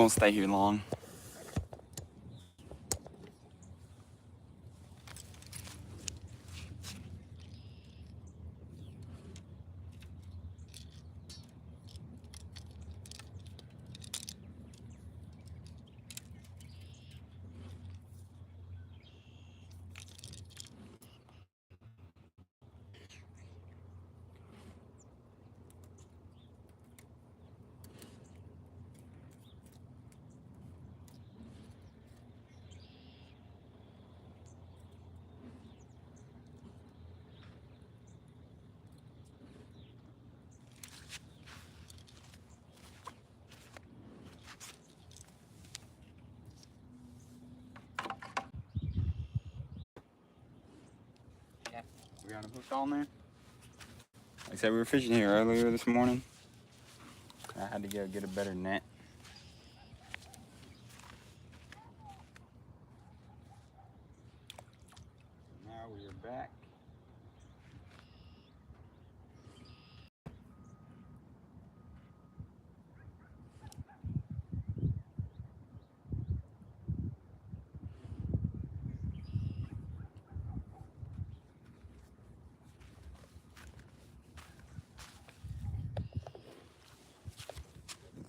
won't stay here long. We got a hook on there. Like I said, we were fishing here earlier this morning. I had to go get a better net. Now we are back.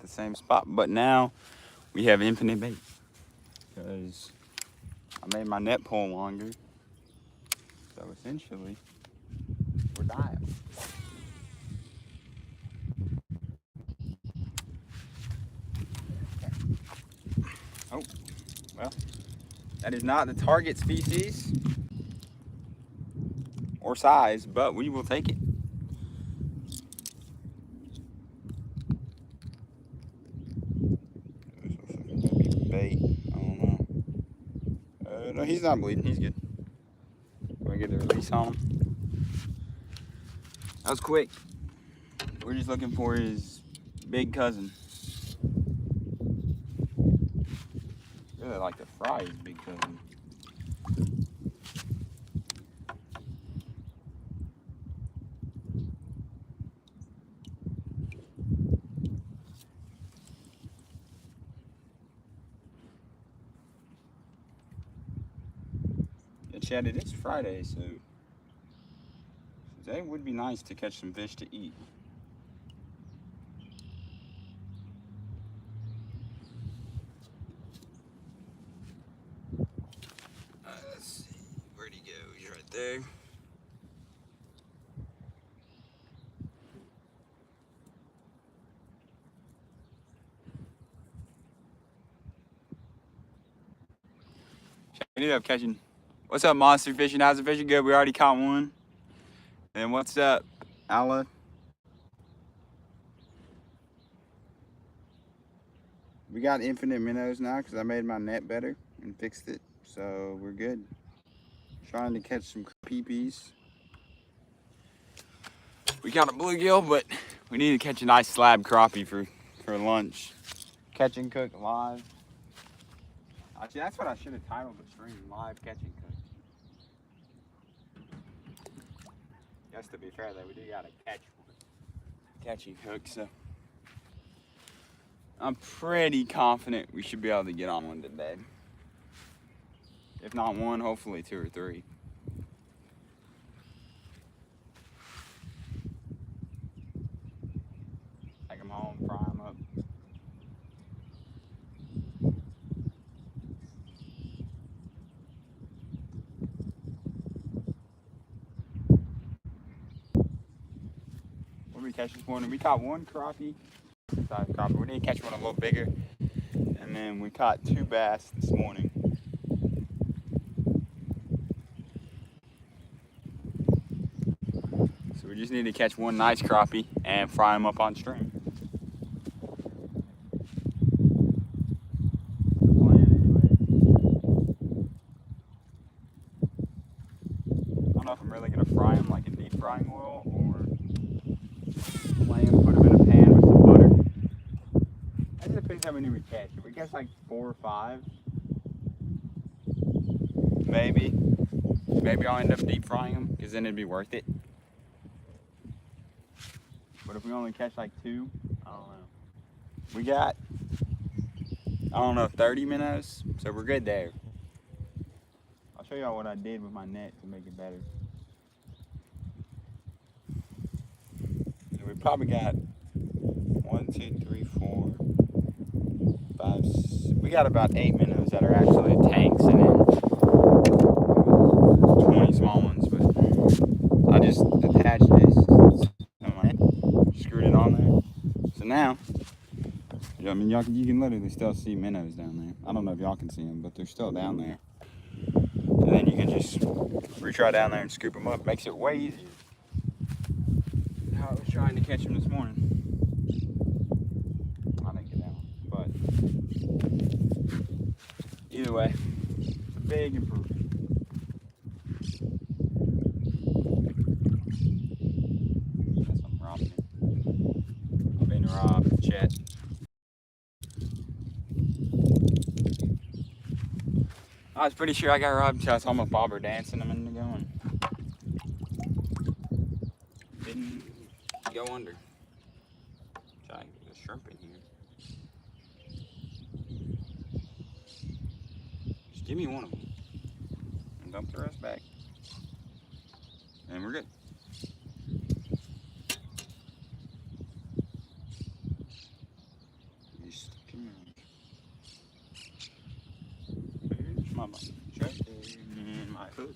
The same spot, but now we have infinite bait because I made my net pole longer, so essentially we're dialed. Oh, well, that is not the target species or size, but we will take it. Bait. I don't know. No, he's not bleeding. He's good. We're gonna get the release on him. That was quick. We're just looking for his big cousin. Really like to fry his big cousin. Chad, it is Friday, so today would be nice to catch some fish to eat. Let's see, where'd he go? He's right there. Chad, we ended up catching. What's up, monster fishing? How's the fishing? Good. We already caught one. And what's up, Alla? We got infinite minnows now because I made my net better and fixed it, so we're good. Trying to catch some peepees. We got a bluegill, but we need to catch a nice slab crappie for lunch. Catch and cook live. Actually, that's what I should have titled the stream, live catch and cook. Yes, to be fair though, we do got a catch and cook, so I'm pretty confident we should be able to get on one today. If not one, hopefully 2 or 3. Take them home, fry them up. What did we catch this morning? We caught one crappie. We need to catch one a little bigger. And then we caught 2 bass this morning. So we just need to catch one nice crappie and fry them up on stream. I don't know if I'm really gonna fry them like in deep frying oil or put them in a pan with some butter. That just depends how many we catch. If we catch like 4 or 5, maybe I'll end up deep frying them because then it'd be worth it. But if we only catch like 2, I don't know. We got I don't know, 30 minnows. So we're good there. I'll show y'all what I did with my net to make it better. So we probably got 1, 2, 3, 4, 5, 6. We got about 8 minnows that are actually tanks, and then 20 small ones. But I just attached this to my net, screwed it on there. So now, I mean, you can literally still see minnows down there. I don't know if y'all can see them, but they're still down there. And then you can just reach right down there and scoop them up. Makes it way easier than how I was trying to catch them this morning. I didn't get that one, but either way, it's a big improvement. That's what I'm robbing it. I'm being robbed, chat. I was pretty sure I got robbed until I saw my bobber dancing a minute ago and didn't go under. Try to get a shrimp in here. Just give me one of them and dump the rest back. And we're good. Just stick him around. Here's my trap and my hook.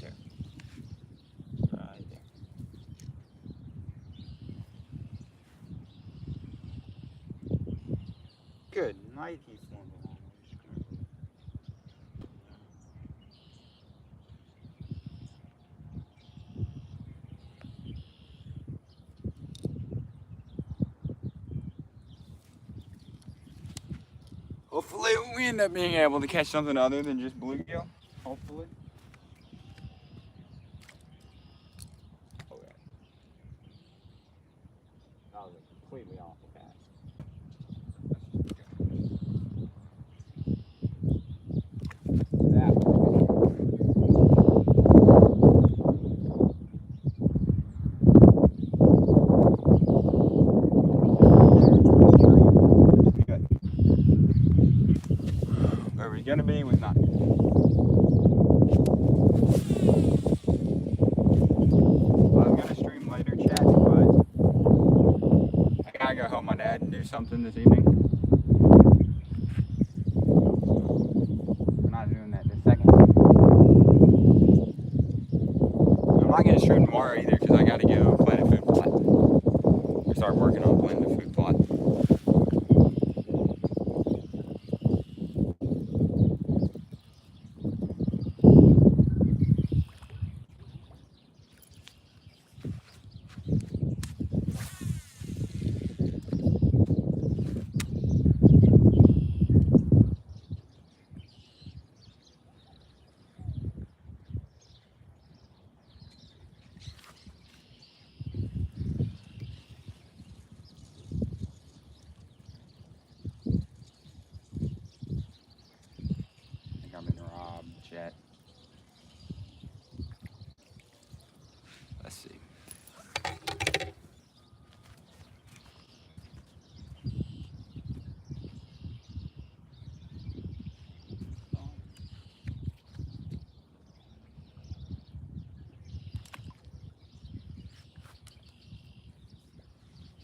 There. Right there. Good night, he formed along. Hopefully we end up being able to catch something other than just bluegill. Hopefully. Oh yeah. That was a completely awful cast. That was good. Where we're gonna be was not. I gotta go help my dad and do something this evening. We're not doing that this second. I'm not gonna stream tomorrow either because I gotta go plant a food plot. Or start working on planting a food plot. Chat. Let's see.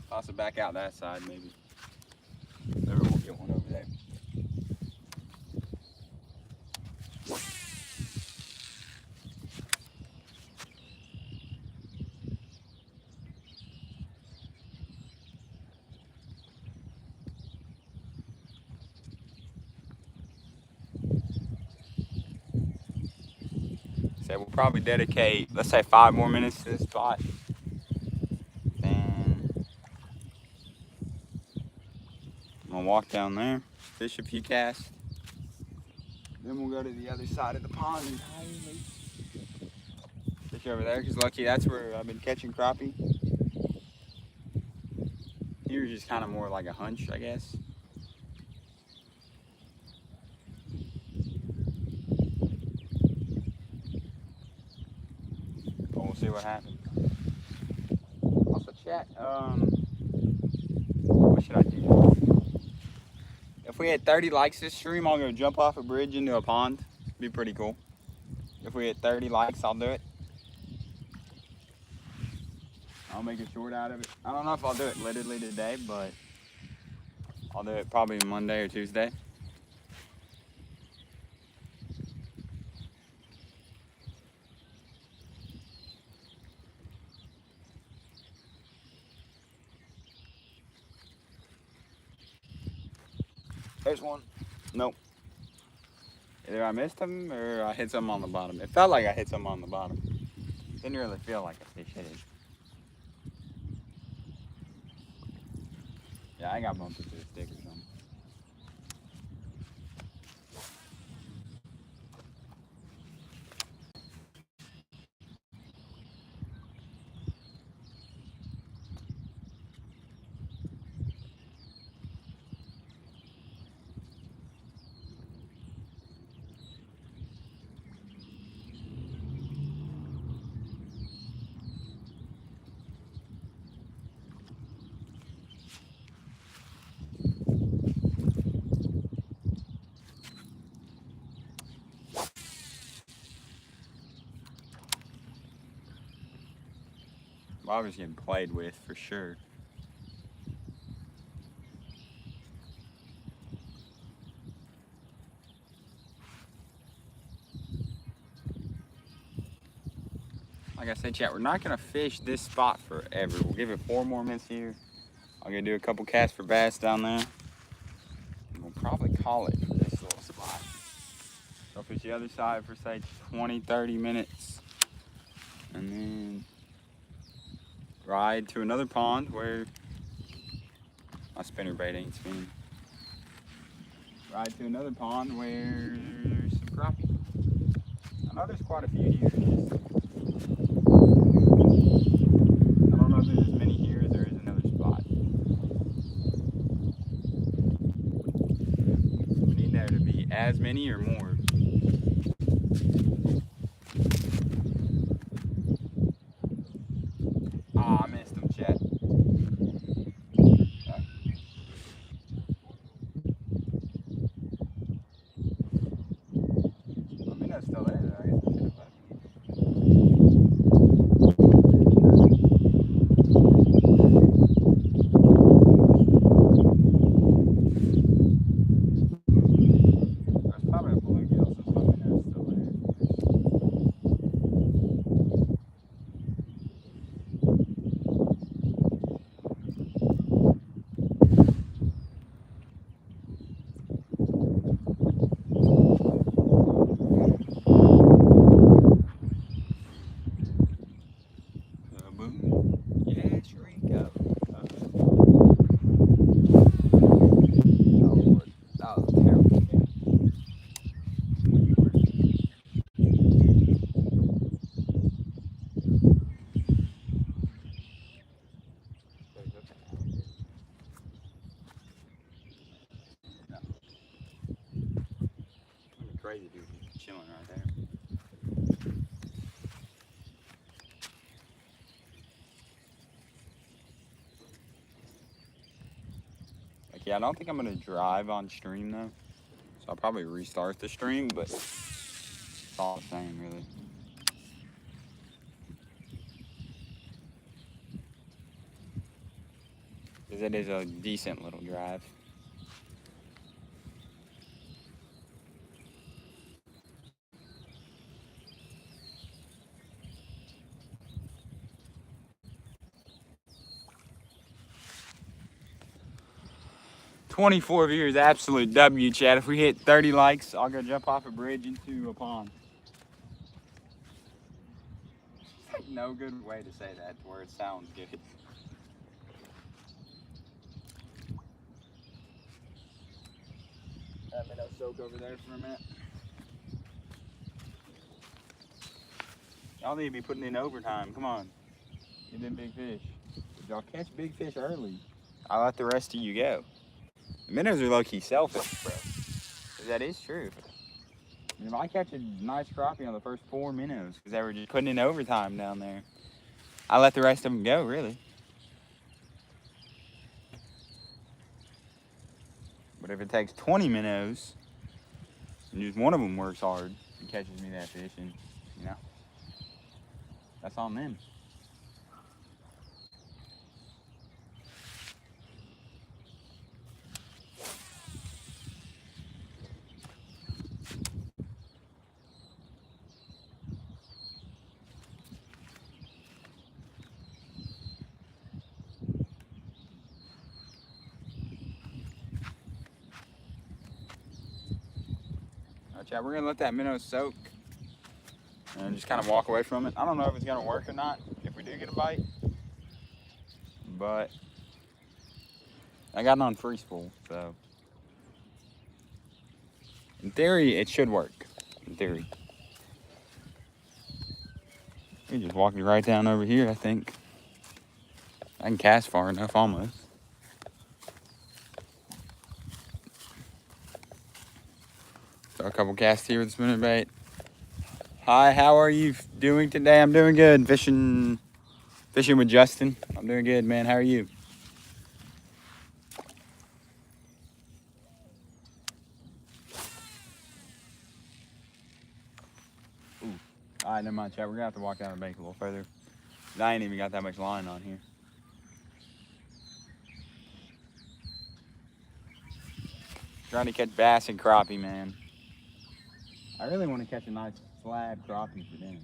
Toss it back out that side, maybe. Maybe we'll get one over there. So we'll probably dedicate, let's say, 5 more minutes to this spot. Then I'm gonna walk down there, fish a few casts. Then we'll go to the other side of the pond and fish over there, because lucky that's where I've been catching crappie. Here's just kind of more like a hunch, I guess. But we'll see what happens. Also chat, what should I do? If we had 30 likes this stream, I'll go jump off a bridge into a pond. Be pretty cool. If we hit 30 likes, I'll do it. I'll make a short out of it. I don't know if I'll do it literally today, but I'll do it probably Monday or Tuesday. There's one. Nope. Either I missed him or I hit something on the bottom. It felt like I hit something on the bottom. Didn't really feel like a fish hit it. Yeah, I got bumped into a stick or something. I was getting played with for sure. Like I said, chat, we're not gonna fish this spot forever. We'll give it 4 more minutes here. I'm gonna do a couple casts for bass down there. And we'll probably call it for this little spot. So fish the other side for say 20, 30 minutes. And then ride to another pond where my spinnerbait ain't spinning. Ride to another pond where there's some crappie. I know there's quite a few here. I don't know if there's as many here as there is another spot. We need there to be as many or more. Ah, I missed them, chat. Still there, though. I guess I should have left. There's probably a bluegill, so let me know it's still there. Boom. Yeah, sure you go. Oh, Lord. That was a terrible game. No. That'd be crazy, dude. He's chilling right there. Like, yeah, I don't think I'm gonna drive on stream though. So I'll probably restart the stream, but it's all the same, really. Because it is a decent little drive. $24 viewers, absolute W, chat. If we hit 30 likes, I'll go jump off a bridge into a pond. No good way to say that to where it sounds good. Let me soak over there for a minute. Y'all need to be putting in overtime. Come on. Get them big fish. If y'all catch big fish early, I'll let the rest of you go. The minnows are low-key selfish, bro. That is true. If I catch a nice crappie on the first 4 minnows, because they were just putting in overtime down there, I let the rest of them go, really. But if it takes 20 minnows and just one of them works hard and catches me that fish, and you know, that's on them. Chat, we're gonna let that minnow soak and just kind of walk away from it. I don't know if it's gonna work or not if we do get a bite, but I got it on free spool, so in theory it should work. In theory, we just walk it right down over here. I think I can cast far enough almost. Throw a couple casts here with the spinnerbait. Hi, how are you doing today? I'm doing good. Fishing with Justin. I'm doing good, man. How are you? Ooh. All right, never mind, chat. We're gonna have to walk down the bank a little further. I ain't even got that much line on here. Trying to catch bass and crappie, man. I really want to catch a nice slab crappie for dinner.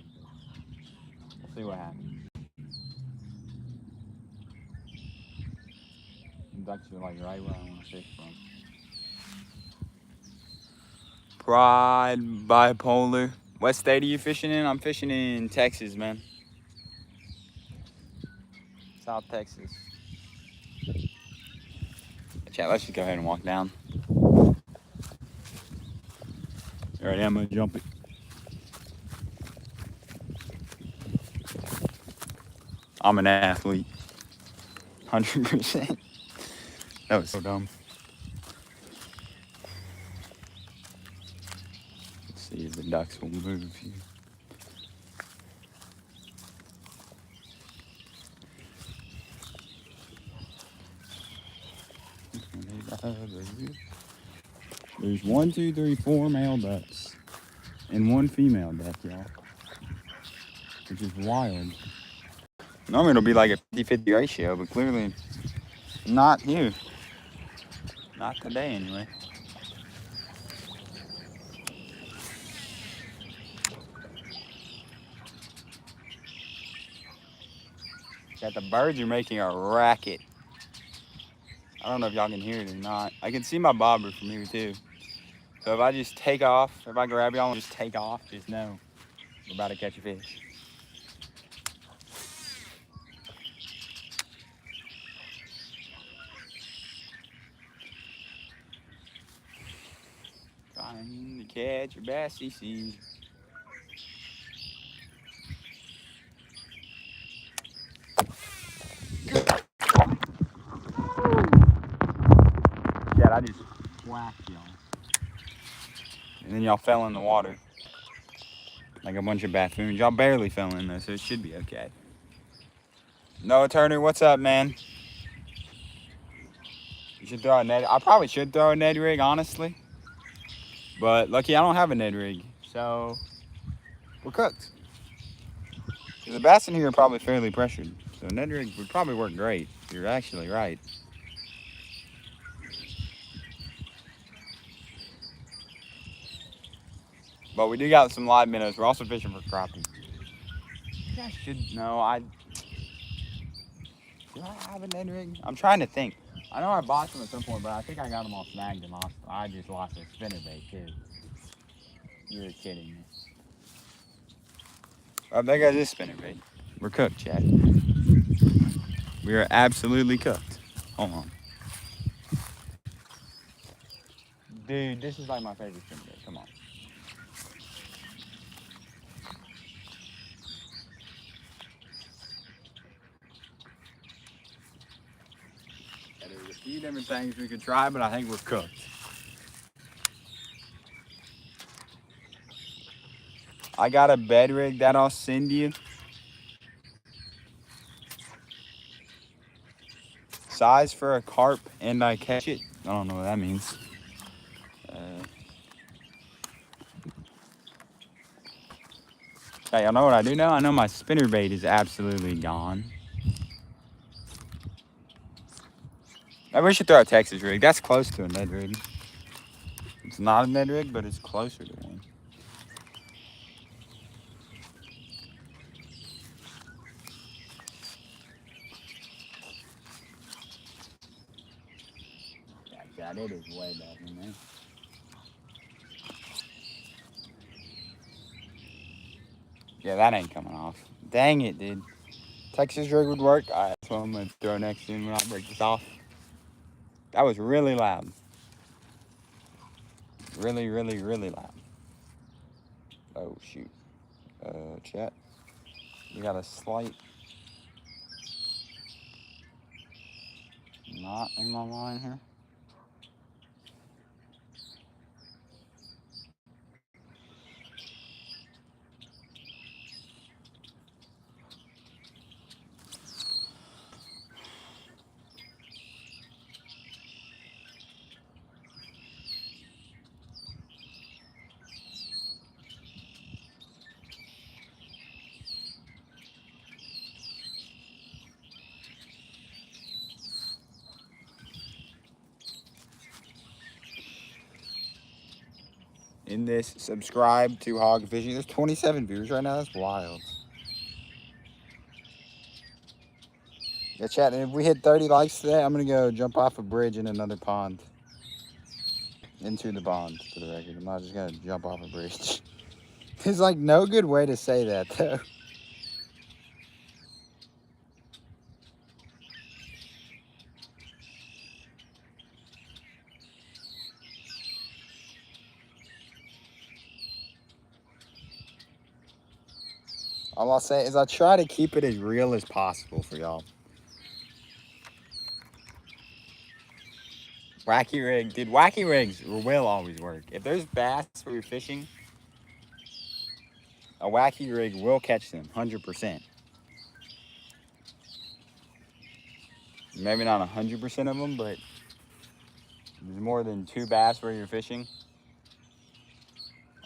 We'll see what happens. Ducks are like right where I want to fish from. Pride bipolar. What state are you fishing in? I'm fishing in Texas, man. South Texas. Chat, let's just go ahead and walk down. Alright, I'm gonna jump it. I'm an athlete. 100%. That was so dumb. Let's see if the ducks will move here. There's 1, 2, 3, 4 male ducks and 1 female duck, y'all. Which is wild. Normally it'll be like a 50-50 ratio, but clearly not here. Not today, anyway. Got the birds are making a racket. I don't know if y'all can hear it or not. I can see my bobber from here too. So if I just take off, if I grab y'all and just take off, just know we're about to catch a fish. Trying to catch a bass, CC. Yeah, I just whacked y'all. And then y'all fell in the water. Like a bunch of buffoons. Y'all barely fell in though, so it should be okay. Noah Turner, what's up, man? You should throw a Ned. I probably should throw a Ned rig, honestly. But lucky I don't have a Ned rig, so we're cooked. The bass in here are probably fairly pressured, so a Ned rig would probably work great. You're actually right. But we do got some live minnows. We're also fishing for crappie. I should know. Do I have a Ned rig? I'm trying to think. I know I bought them at some point, but I think I got them all snagged and lost. I just lost a spinnerbait too. You're kidding me. Oh, there goes this spinnerbait. We're cooked, Chad. We are absolutely cooked. Hold on. Dude, this is like my favorite spinnerbait. Come on. Yeah, there's a few different things we could try, but I think we're cooked. I got a bed rig that I'll send you. Size for a carp and I catch it. I don't know what that means. Hey, y'all know what I do know? I know my spinnerbait is absolutely gone. Maybe we should throw a Texas rig. That's close to a Ned rig. It's not a Ned rig, but it's closer to one. Yeah, it is way better than that. Yeah, that ain't coming off. Dang it, dude. Texas rig would work. All right, that's what I'm going to throw next in when I break this off. That was really loud. Really, really, really loud. Oh, shoot. Chat. We got a slight knot in my line here. In this, subscribe to Hogged Fishing. There's 27 viewers right now. That's wild. Yeah, chat. And if we hit 30 likes today, I'm gonna go jump off a bridge in another pond. Into the pond, for the record. I'm not just gonna jump off a bridge. There's like no good way to say that though. All I'll say is I try to keep it as real as possible for y'all. Wacky rig, dude. Wacky rigs will always work. If there's bass where you're fishing, a wacky rig will catch them, 100%. Maybe not 100% of them, but there's more than 2 bass where you're fishing.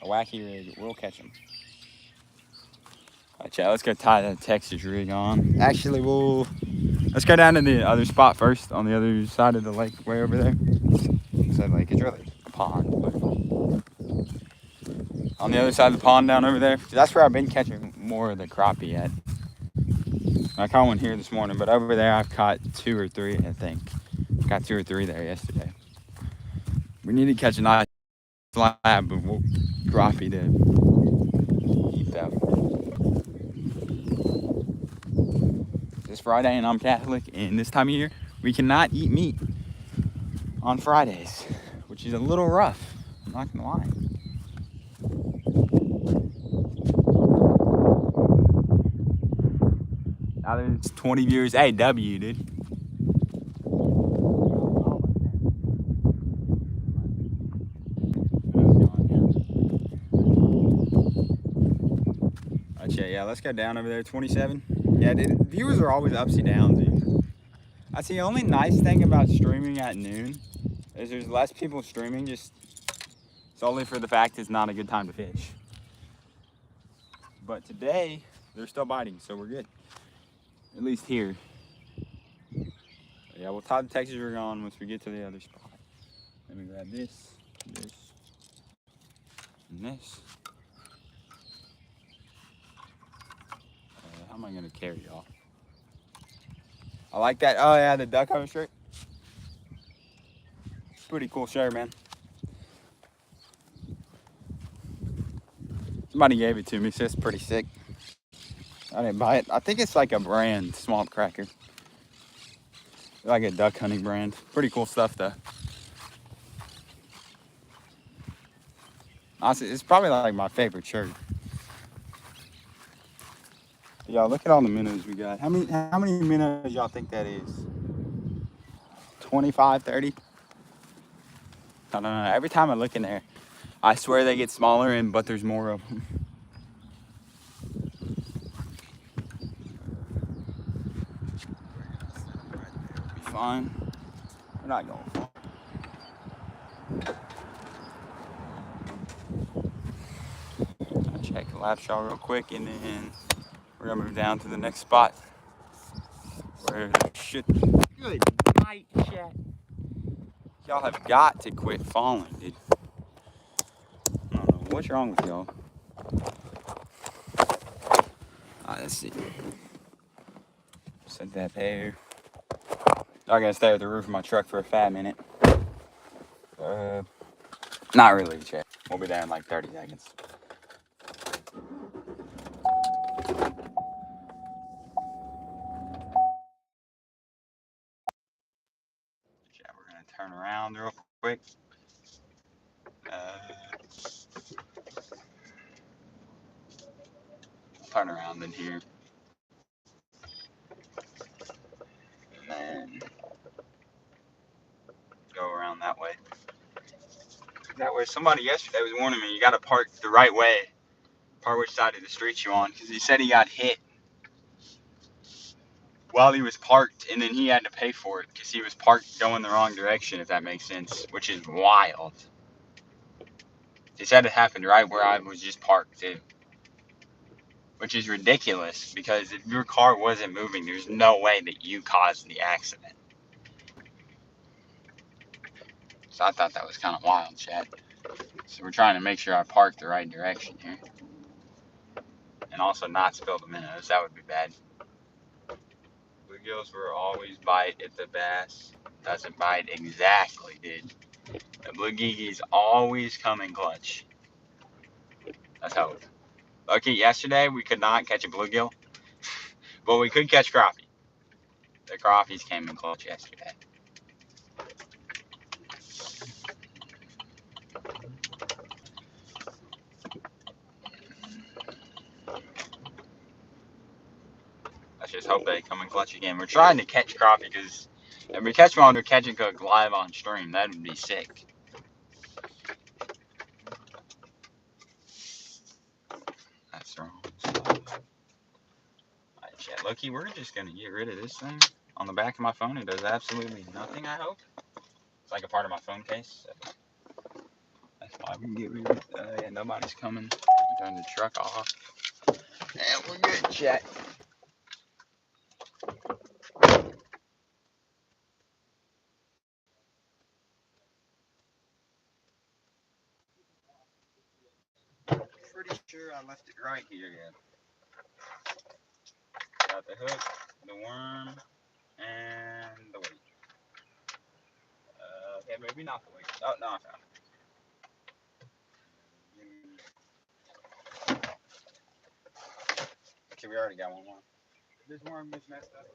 A wacky rig will catch them. All right, chat, let's go tie that Texas rig on. Actually, let's go down to the other spot first, on the other side of the lake, way over there. So like it's really a pond, but on the other side of the pond down over there, that's where I've been catching more of the crappie at. I caught one here this morning, but over there I've caught 2 or 3, I think. Got 2 or 3 there yesterday. We need to catch a nice slab of crappie to eat that. It's Friday and I'm Catholic, and this time of year we cannot eat meat on Fridays, which is a little rough. I'm not gonna lie. Now there's 20 viewers. Hey, W, dude. Okay, yeah, let's go down over there. 27. Yeah, dude, viewers are always upsy downs, dude. That's the only nice thing about streaming at noon is there's less people streaming, just solely for the fact it's not a good time to fish. But today, they're still biting, so we're good. At least here. Yeah, we'll tie the Texas rig on once we get to the other spot. Let me grab this, and this. How am I gonna carry y'all? I like that. Oh yeah, the duck hunter shirt. Pretty cool shirt, man. Somebody gave it to me, so it's pretty sick. I didn't buy it. I think it's like a brand, Swamp Cracker. Like a duck hunting brand. Pretty cool stuff though. Honestly, it's probably like my favorite shirt. Y'all, look at all the minnows we got. How many minnows y'all think that is? 25, 30? I don't know. Every time I look in there, I swear they get smaller, but there's more of them. Be fine. We're not going far. check the lap shot real quick, and then we're gonna move down to the next spot where there should be good night, chat. Y'all have got to quit falling, dude. I don't know what's wrong with y'all. Alright, let's see. Set that there. I'm gonna stay at the roof of my truck for a 5 minute. Not really, chat. We'll be there in like 30 seconds. Chat, we're gonna turn around real quick. Turn around in here. And then go around that way. That way, somebody yesterday was warning me, you gotta park the right way. Park which side of the street you on, because he said he got hit while he was parked, and then he had to pay for it because he was parked going the wrong direction, if that makes sense, which is wild. He said it happened right where I was just parked too, which is ridiculous because if your car wasn't moving, there's no way that you caused the accident. So I thought that was kind of wild, Chad. So we're trying to make sure I park the right direction here. And also not spill the minnows, that would be bad. Bluegills will always bite at the bass. Doesn't bite exactly, dude. The blue geegees always come in clutch. Let's hope. Lucky yesterday we could not catch a bluegill, but we could catch crappie. The crappies came in clutch yesterday. Let's just hope they come in clutch again. We're trying to catch crappie because if we catch one, we're catching cook live on stream. That would be sick. That's wrong. Alright, chat. Lucky, we're just gonna get rid of this thing on the back of my phone. It does absolutely nothing, I hope. It's like a part of my phone case. So that's why we can get rid of it. Yeah, nobody's coming. Turn the truck off. And we're good, chat. Pretty sure I left it right here. Yeah. Got the hook, the worm, and the weight. Okay, maybe not the weight. Oh, no, I found it. Okay, we already got one more. This worm is messed up.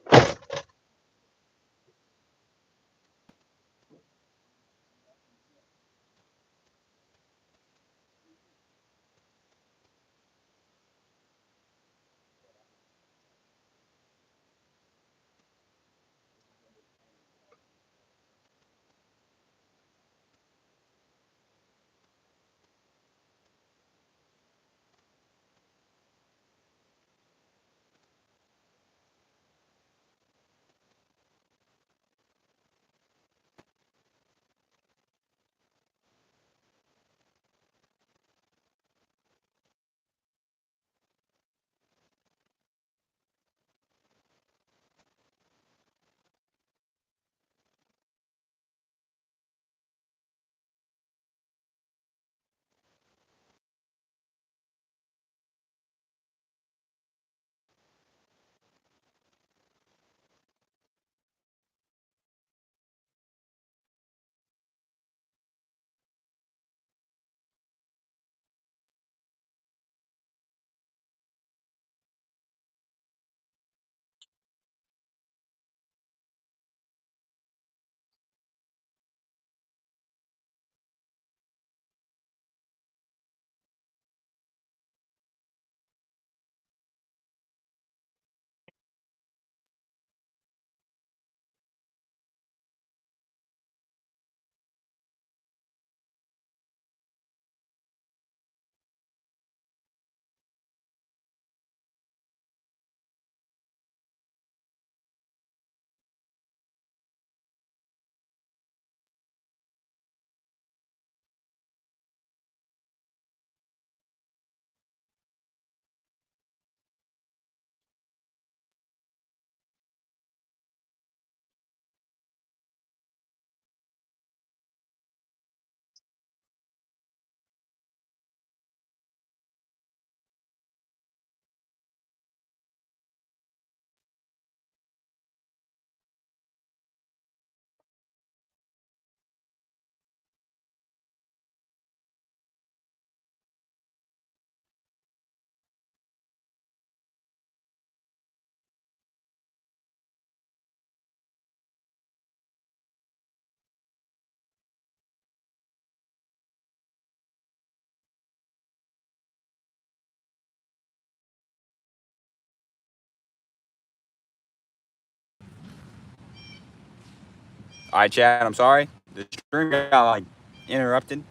Alright, Chad, I'm sorry. The stream got like interrupted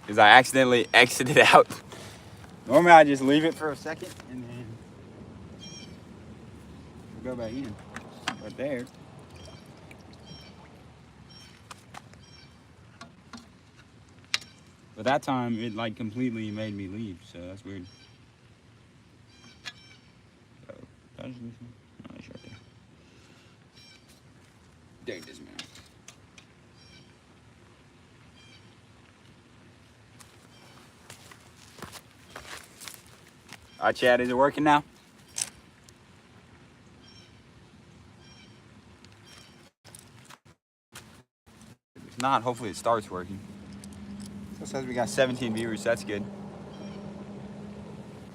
because I accidentally exited out. Normally I just leave it for a second and then we'll go back in. But there. But that time it like completely made me leave, so that's weird. So, no, it's right there. Dang this man. Alright, Chad, is it working now? If not, hopefully it starts working. So it says we got 17 viewers, that's good.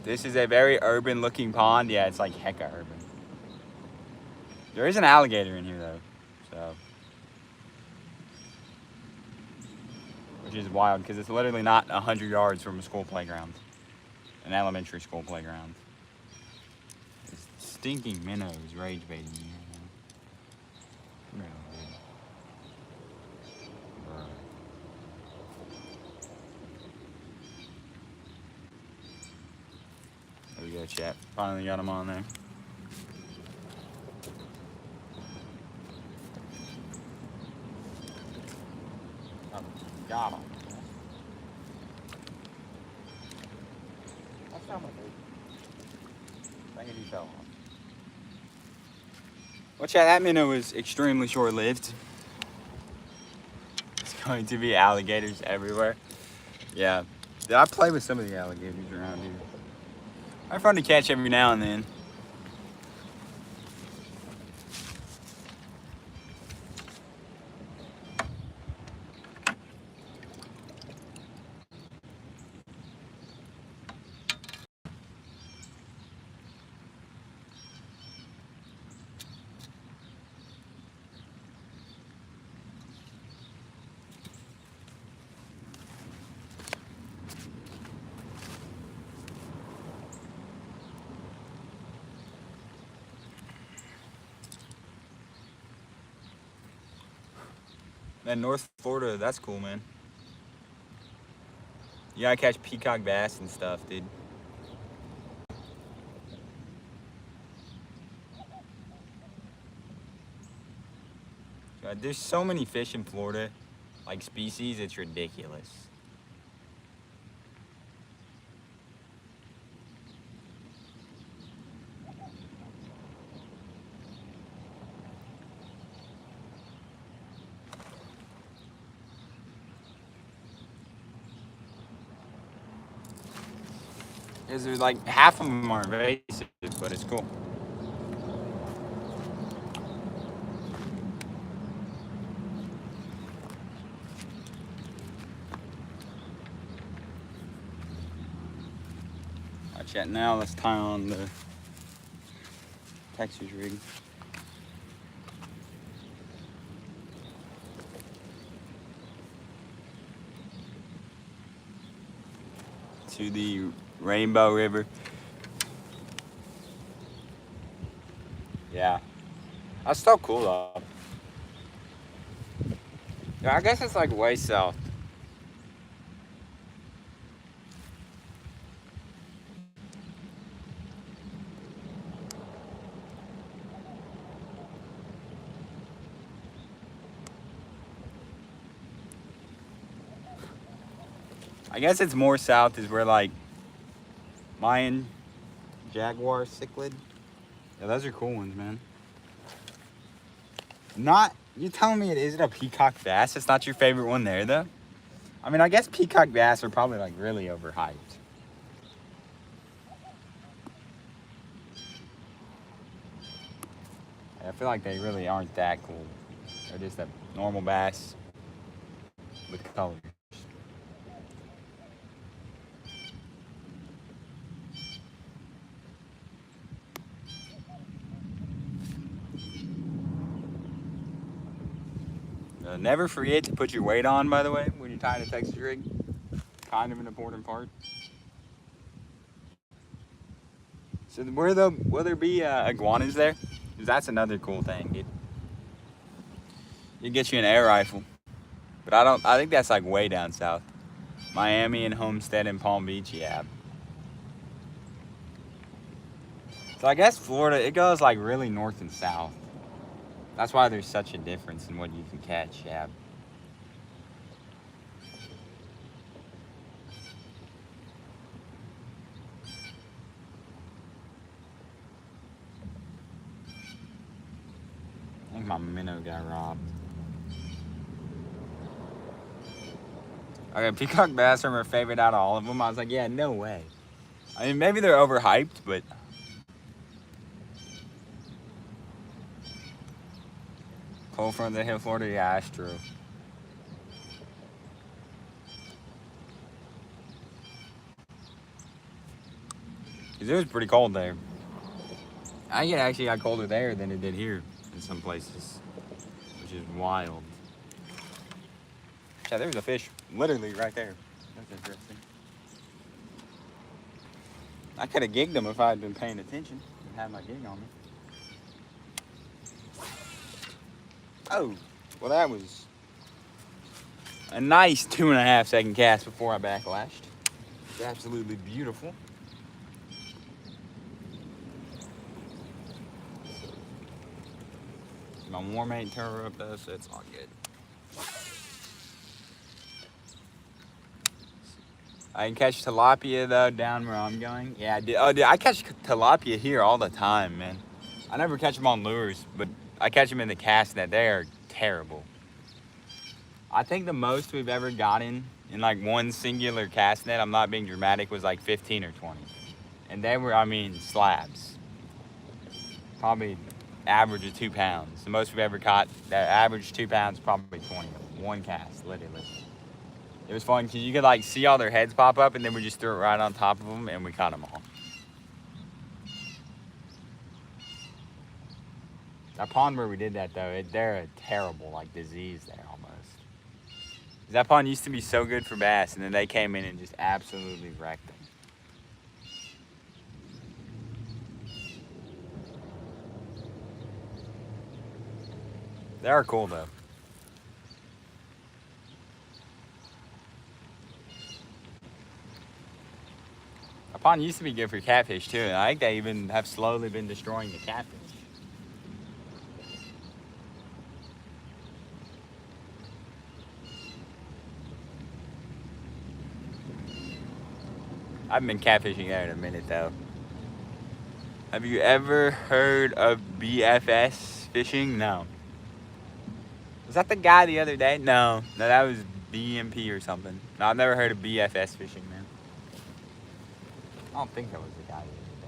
This is a very urban looking pond. Yeah, it's like hecka urban. There is an alligator in here though, so. Which is wild because it's literally not 100 yards from a school playground. An elementary school playground. This stinking minnow is rage baiting me here now. There we go, chat. Finally got him on there. Got him. That's not my baby. I think he fell off. Well, chat, that minnow was extremely short-lived. It's going to be alligators everywhere. Yeah. Did I play with some of the alligators around here? They're fun to catch every now and then. Man, North Florida, that's cool, man. You gotta catch peacock bass and stuff, dude. God, there's so many fish in Florida, like species, it's ridiculous. Because there's like half of them are invasive, but it's cool. Alright, chat, now let's tie on the Texas rig. To the Rainbow River. Yeah. That's still cool though. Yeah, I guess it's like way south. I guess it's more south is where like Mayan jaguar cichlid. Yeah, those are cool ones, man. Not, you telling me is it a peacock bass? It's not your favorite one there though? I mean, I guess peacock bass are probably like really overhyped. I feel like they really aren't that cool. They're just a normal bass with colors. Never forget to put your weight on, by the way, when you're tying a Texas rig. Kind of an important part. So will there be iguanas there? Because that's another cool thing, dude. You get you an air rifle. But I think that's like way down south. Miami and Homestead and Palm Beach, yeah. So I guess Florida, it goes like really north and south. That's why there's such a difference in what you can catch, yeah. I think my minnow got robbed. Okay, peacock bass are my favorite out of all of them. I was like, yeah, no way. I mean, maybe they're overhyped, but cold front of the hill, Florida, yeah, that's true. Cause it was pretty cold there. I think it actually got colder there than it did here in some places, which is wild. Yeah, there's a fish literally right there. That's interesting. I could have gigged him if I had been paying attention and had my gig on me. Oh, well, that was a nice 2.5 second cast before I backlashed. It's absolutely beautiful. My warm ain't turned her up though, so it's all good. I can catch tilapia though down where I'm going. Yeah, I did. Oh, dude, I catch tilapia here all the time, man. I never catch them on lures, but I catch them in the cast net. They are terrible. I think the most we've ever gotten in like one singular cast net, I'm not being dramatic, was like 15 or 20. And they were, I mean, slabs. Probably average of 2 pounds. The most we've ever caught, that average 2 pounds, probably 20. One cast, literally. It was fun because you could like see all their heads pop up and then we just threw it right on top of them and we caught them all. That pond where we did that though, they're a terrible like disease there almost. That pond used to be so good for bass and then they came in and just absolutely wrecked them. They are cool though. A pond used to be good for catfish too, and I think they even have slowly been destroying the catfish. I haven't been catfishing there in a minute though. Have you ever heard of BFS fishing? No. Was that the guy the other day? No, that was BMP or something. No, I've never heard of BFS fishing, man. I don't think that was the guy the other day.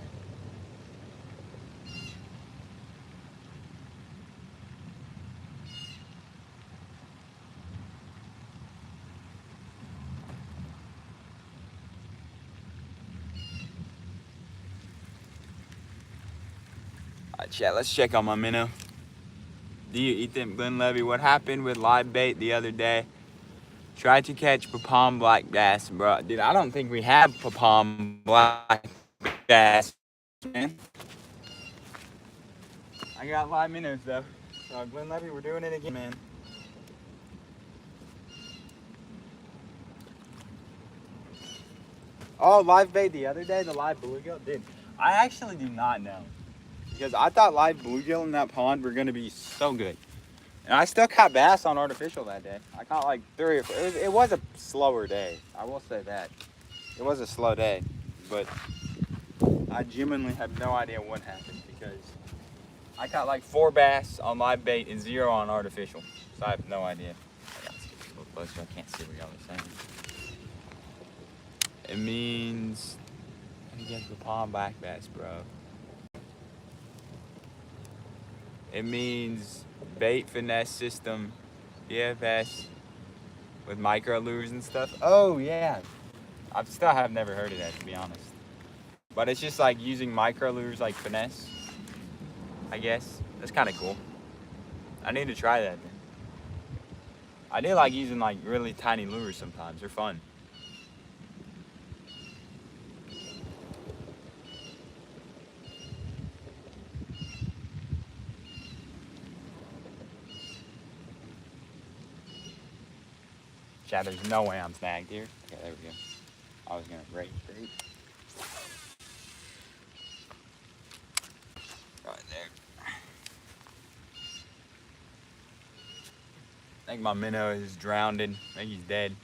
Alright, chat, let's check on my minnow. Do you eat them, Glenn Levy? What happened with live bait the other day? Tried to catch Papam black bass, bro. Dude, I don't think we have Papam black bass, man. I got live minnows though. So Glenn Levy, we're doing it again, man. Oh, live bait the other day, the live bluegill? Dude, I actually do not know. Because I thought live bluegill in that pond were gonna be so good. And I still caught bass on artificial that day. I caught like 3 or 4. It was a slower day. I will say that. It was a slow day. But I genuinely have no idea what happened because I caught like 4 bass on live bait and 0 on artificial. So I have no idea. I gotta get a little closer. I can't see what y'all are saying. It means you get the palm black bass, bro. It means bait finesse system, BFS, with micro lures and stuff. Oh yeah, I still have never heard of that to be honest. But it's just like using micro lures like finesse, I guess. That's kind of cool. I need to try that then. I do like using like really tiny lures sometimes. They're fun. Chad, there's no way I'm snagged here. Okay, there we go. I was gonna break bait. Right there. I think my minnow is drowned. I think he's dead.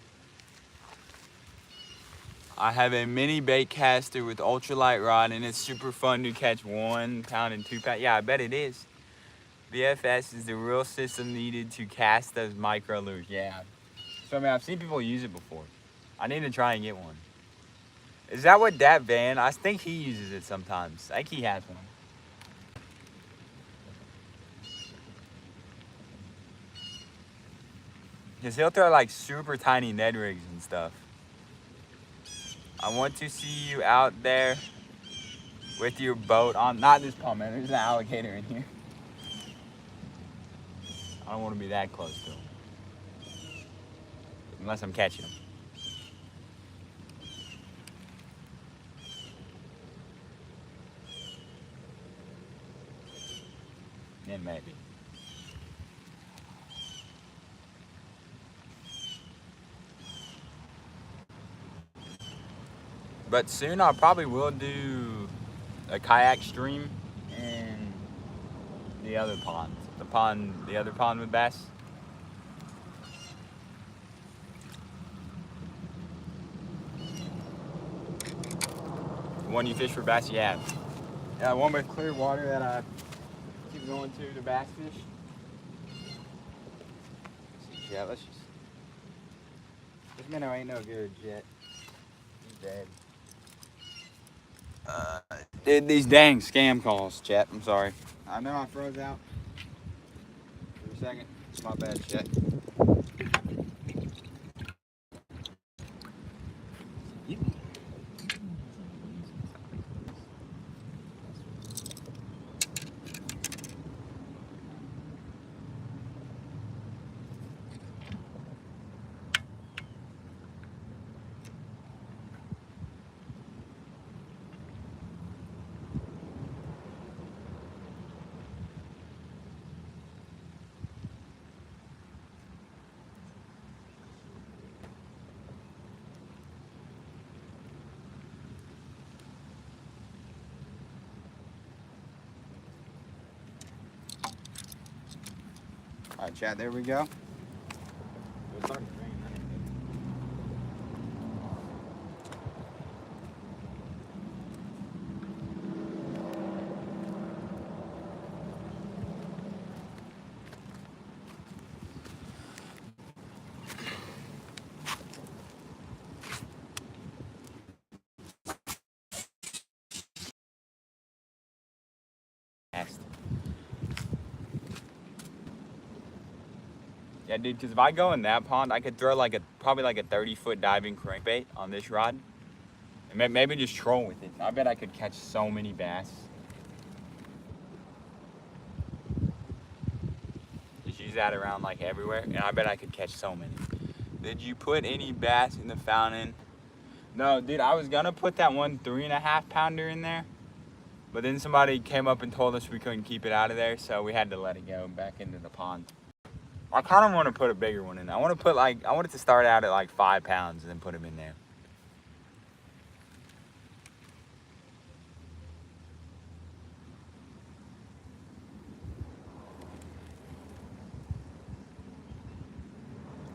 I have a mini bait caster with ultralight rod, and it's super fun to catch 1 pound and 2 pound. Yeah, I bet it is. BFS is the real system needed to cast those micro lures. Yeah. So I mean, I've seen people use it before. I need to try and get one. Is that what Dat Van? I think he uses it sometimes. I think he has one. Because he'll throw like super tiny Ned rigs and stuff. I want to see you out there with your boat on, not this pond, man. There's an alligator in here. I don't want to be that close to him. Unless I'm catching him. Then maybe. But soon I probably will do a kayak stream in the other pond. The other pond with bass. The one you fish for bass, yeah. Yeah, one with clear water that I keep going to bass fish. Yeah, let's just. This minnow ain't no good yet. He's dead. Dude, these dang scam calls, chat. I'm sorry. I know I froze out for a second. It's my bad, chat. All right, chat, there we go. Yeah, dude, because if I go in that pond, I could throw probably like a 30-foot diving crankbait on this rod. And maybe just troll with it. I bet I could catch so many bass. Just use that around like everywhere, and I bet I could catch so many. Did you put any bass in the fountain? No, dude, I was gonna put that one 3.5 pounder in there, but then somebody came up and told us we couldn't keep it out of there, so we had to let it go back into the pond. I kind of want to put a bigger one in there. I want it to start out at like 5 pounds and then put them in there.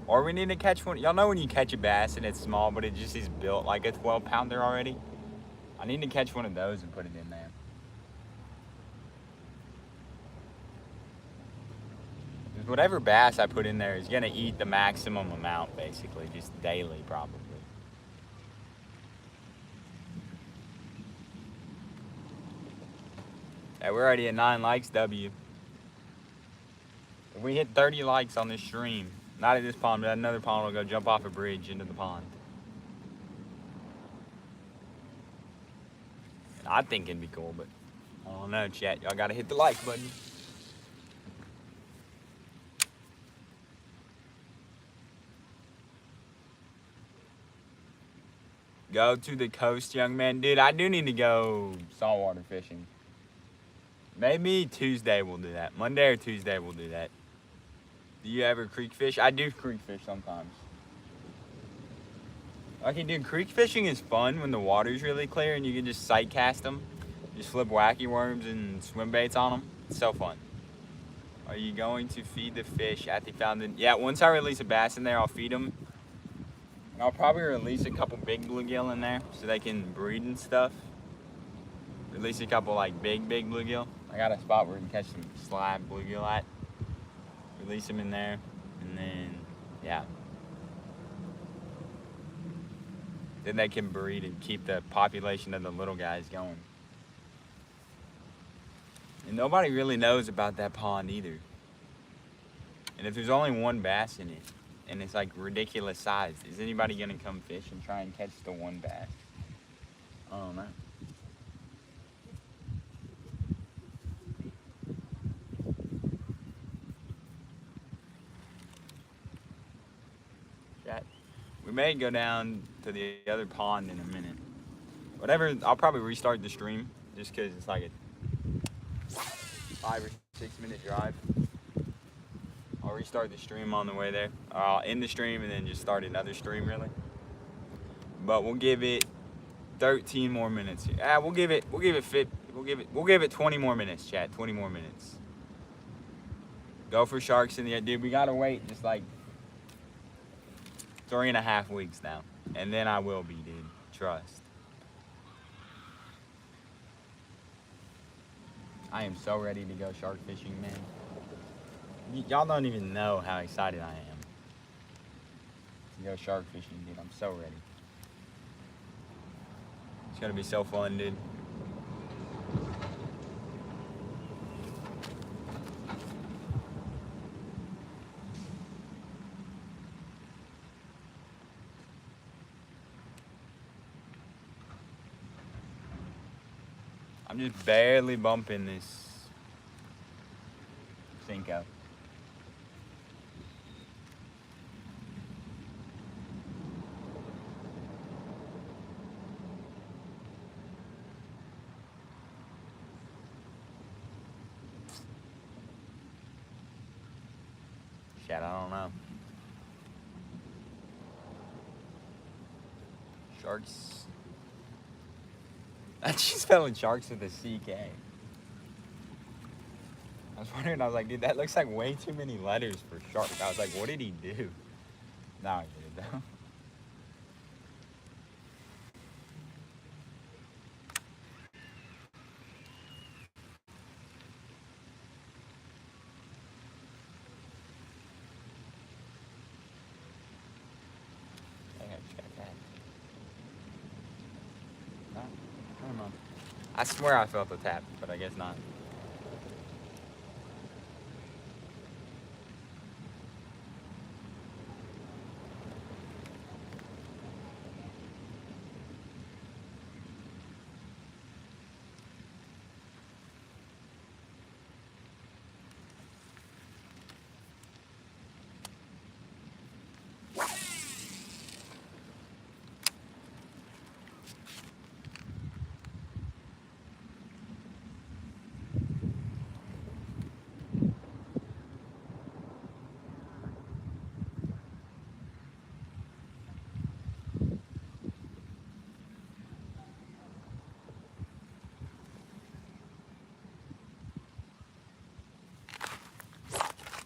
Or we need to catch one. Y'all know when you catch a bass and it's small, but it just is built like a 12 pounder already? I need to catch one of those and put it in there. Whatever bass I put in there is gonna eat the maximum amount, basically, just daily, probably. Yeah, we're already at 9 likes, W. If we hit 30 likes on this stream, not at this pond, but at another pond, we'll go jump off a bridge into the pond. I think it'd be cool, but I don't know, chat. Y'all gotta hit the like button. Go to the coast, young man. Dude, I do need to go saltwater fishing. Maybe Tuesday we'll do that. Monday or Tuesday we'll do that. Do you ever creek fish? I do creek fish sometimes. Okay, dude, creek fishing is fun when the water's really clear and you can just sight cast them. Just flip wacky worms and swim baits on them. It's so fun. Are you going to feed the fish at the fountain? Yeah, once I release a bass in there, I'll feed them. And I'll probably release a couple big bluegill in there so they can breed and stuff. Release a couple like big bluegill. I got a spot where we can catch some slab bluegill at. Release them in there, and then, yeah. Then they can breed and keep the population of the little guys going. And nobody really knows about that pond either. And if there's only one bass in it, and it's like ridiculous size, is anybody gonna come fish and try and catch the one bass? I don't know. Chat. We may go down to the other pond in a minute. Whatever, I'll probably restart the stream just because it's like a 5 or 6 minute drive. I'll restart the stream on the way there. Or I'll end the stream and then just start another stream really. But we'll give it 13 more minutes here. We'll give it 20 more minutes, chat. 20 more minutes. Go for sharks in the dude. We gotta wait just like 3.5 weeks now, and then I will be, dude. Trust. I am so ready to go shark fishing, man. Y'all don't even know how excited I am to go shark fishing, dude. I'm so ready. It's gonna be so fun, dude. I'm just barely bumping this Cinco. Shit, I don't know. Sharks. I just spelling sharks with a CK. I was wondering, I was like, dude, that looks like way too many letters for shark. I was like, what did he do? Now I get it though. I don't know. I swear I felt the tap, but I guess not.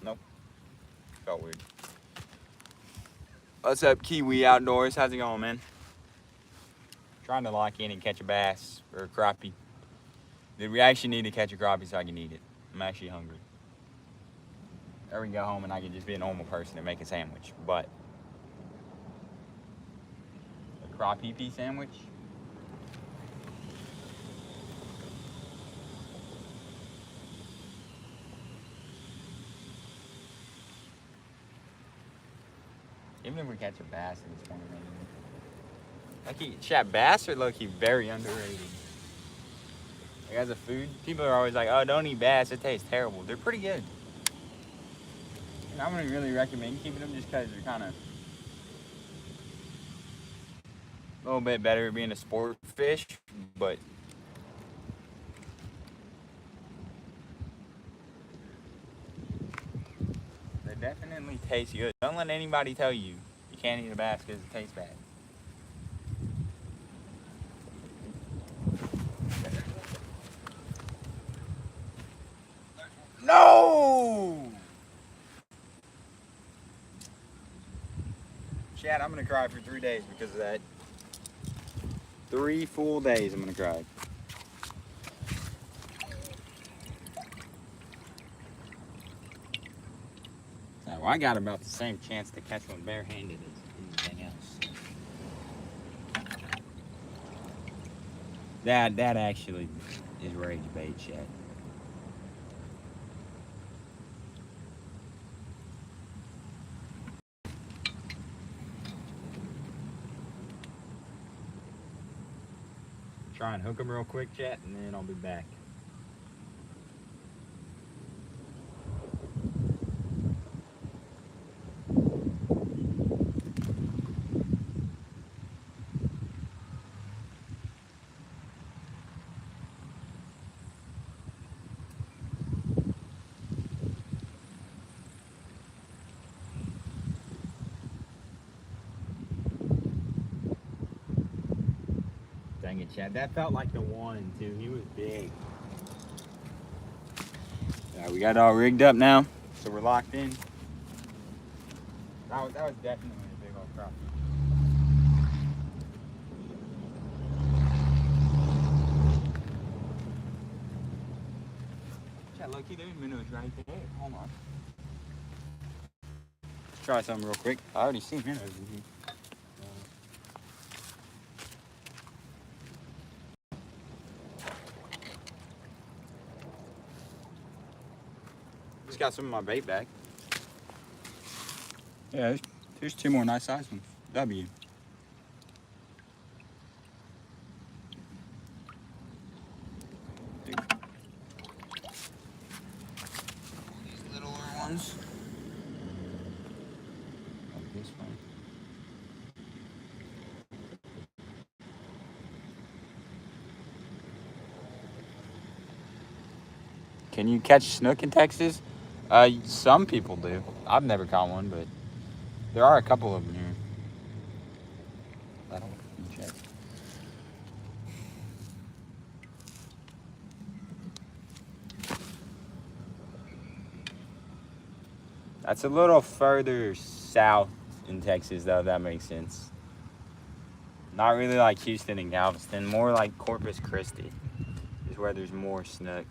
Nope. Felt weird. What's up, Kiwi Outdoors? How's it going, man? Trying to lock in and catch a bass or a crappie. Dude, we actually need to catch a crappie so I can eat it. I'm actually hungry. Or we can go home and I can just be a normal person and make a sandwich. But a crappie sandwich? Even if we catch a bass in this morning, like, chat, bass are low-key very underrated. Like, as a food, people are always like, oh, don't eat bass, it tastes terrible. They're pretty good. And I wouldn't really recommend keeping them just because they're kind of a little bit better at being a sport fish, but they definitely taste good. Don't let anybody tell you you can't eat a bass because it tastes bad. Chad, I'm gonna cry for 3 days because of that. 3 full days I'm gonna cry. Well, I got about the same chance to catch one barehanded as anything else. That actually is rage bait, Chad. Try and hook them real quick, Chat, and then I'll be back. Dang it, Chad. That felt like the one, too. He was big. We got it all rigged up now, so we're locked in. That was definitely a big old crappie. Chad, look, there's minnows right there. Hold on. Let's try something real quick. I already seen minnows in here. Just got some of my bait back. Yeah, there's 2 more nice sized ones. W. These littler ones. Like this one. Can you catch snook in Texas? Some people do. I've never caught one, but there are a couple of them here. I don't check. That's a little further south in Texas, though, if that makes sense. Not really like Houston and Galveston, more like Corpus Christi is where there's more snook.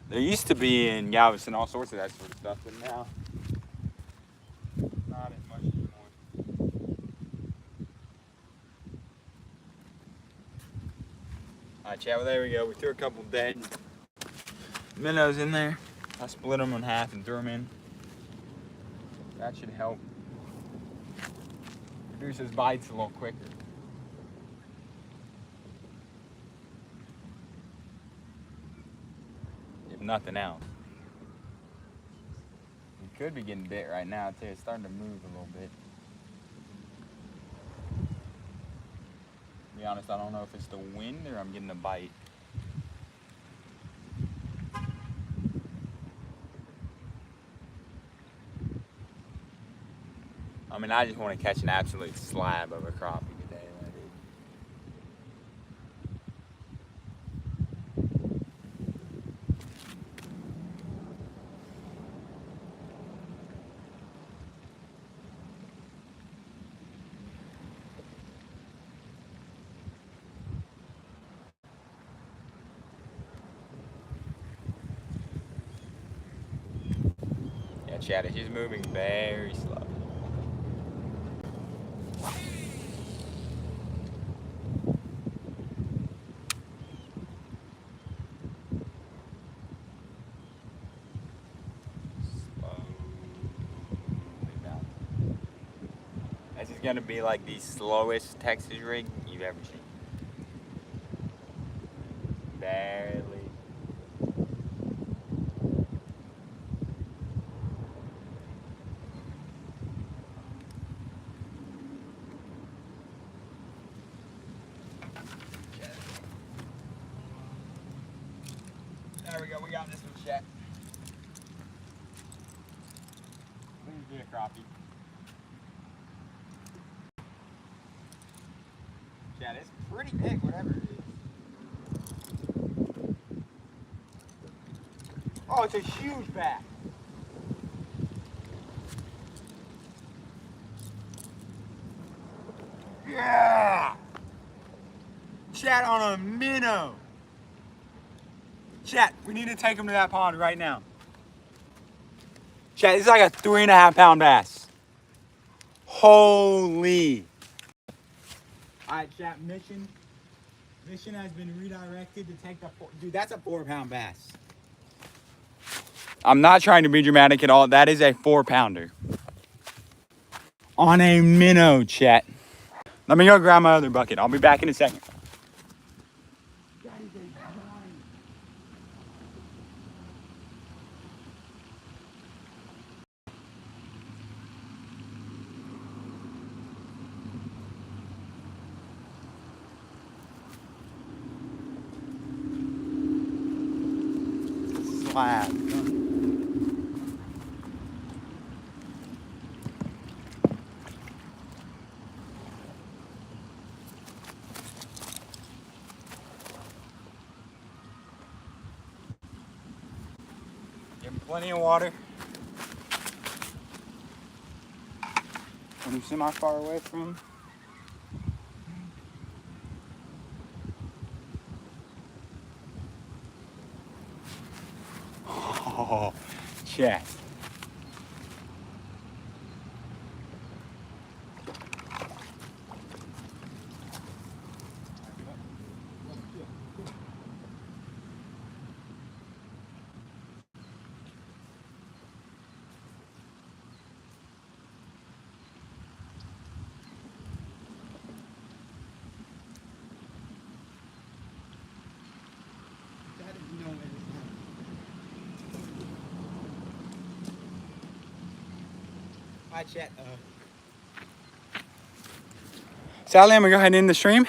There used to be in Galveston all sorts of that sort of stuff, but now not as much anymore. Alright, Chad, well, there we go. We threw a couple dead minnows in there. I split them in half and threw them in. That should help produce his bites a little quicker. If nothing else. He could be getting bit right now too. It's starting to move a little bit. To be honest, I don't know if it's the wind or I'm getting a bite. I mean, I just want to catch an absolute slab of a crappie today. Yeah, Chad, it's just moving very slow. This is gonna be like the slowest Texas rig you've ever seen. Barely. There we go, we got this one, Chat. Please be a crappie. Chat, it's pretty big, whatever it is. Oh, it's a huge bat. Yeah! Chat on a minnow. Chat, we need to take him to that pond right now. Chat, this is like a 3.5 pound bass. Holy. All right, chat, mission has been redirected to take the, dude, that's a 4 pound bass. I'm not trying to be dramatic at all. That is a 4 pounder. On a minnow, chat. Let me go grab my other bucket. I'll be back in a second. Slab. Give him plenty of water. When you're semi far away from him. Oh, chat. Hi, chat. Sadly, I'm gonna go ahead and end the stream.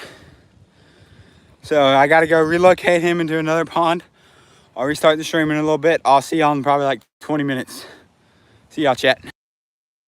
So I gotta go relocate him into another pond. I'll restart the stream in a little bit. I'll see y'all in probably like 20 minutes. See y'all, chat.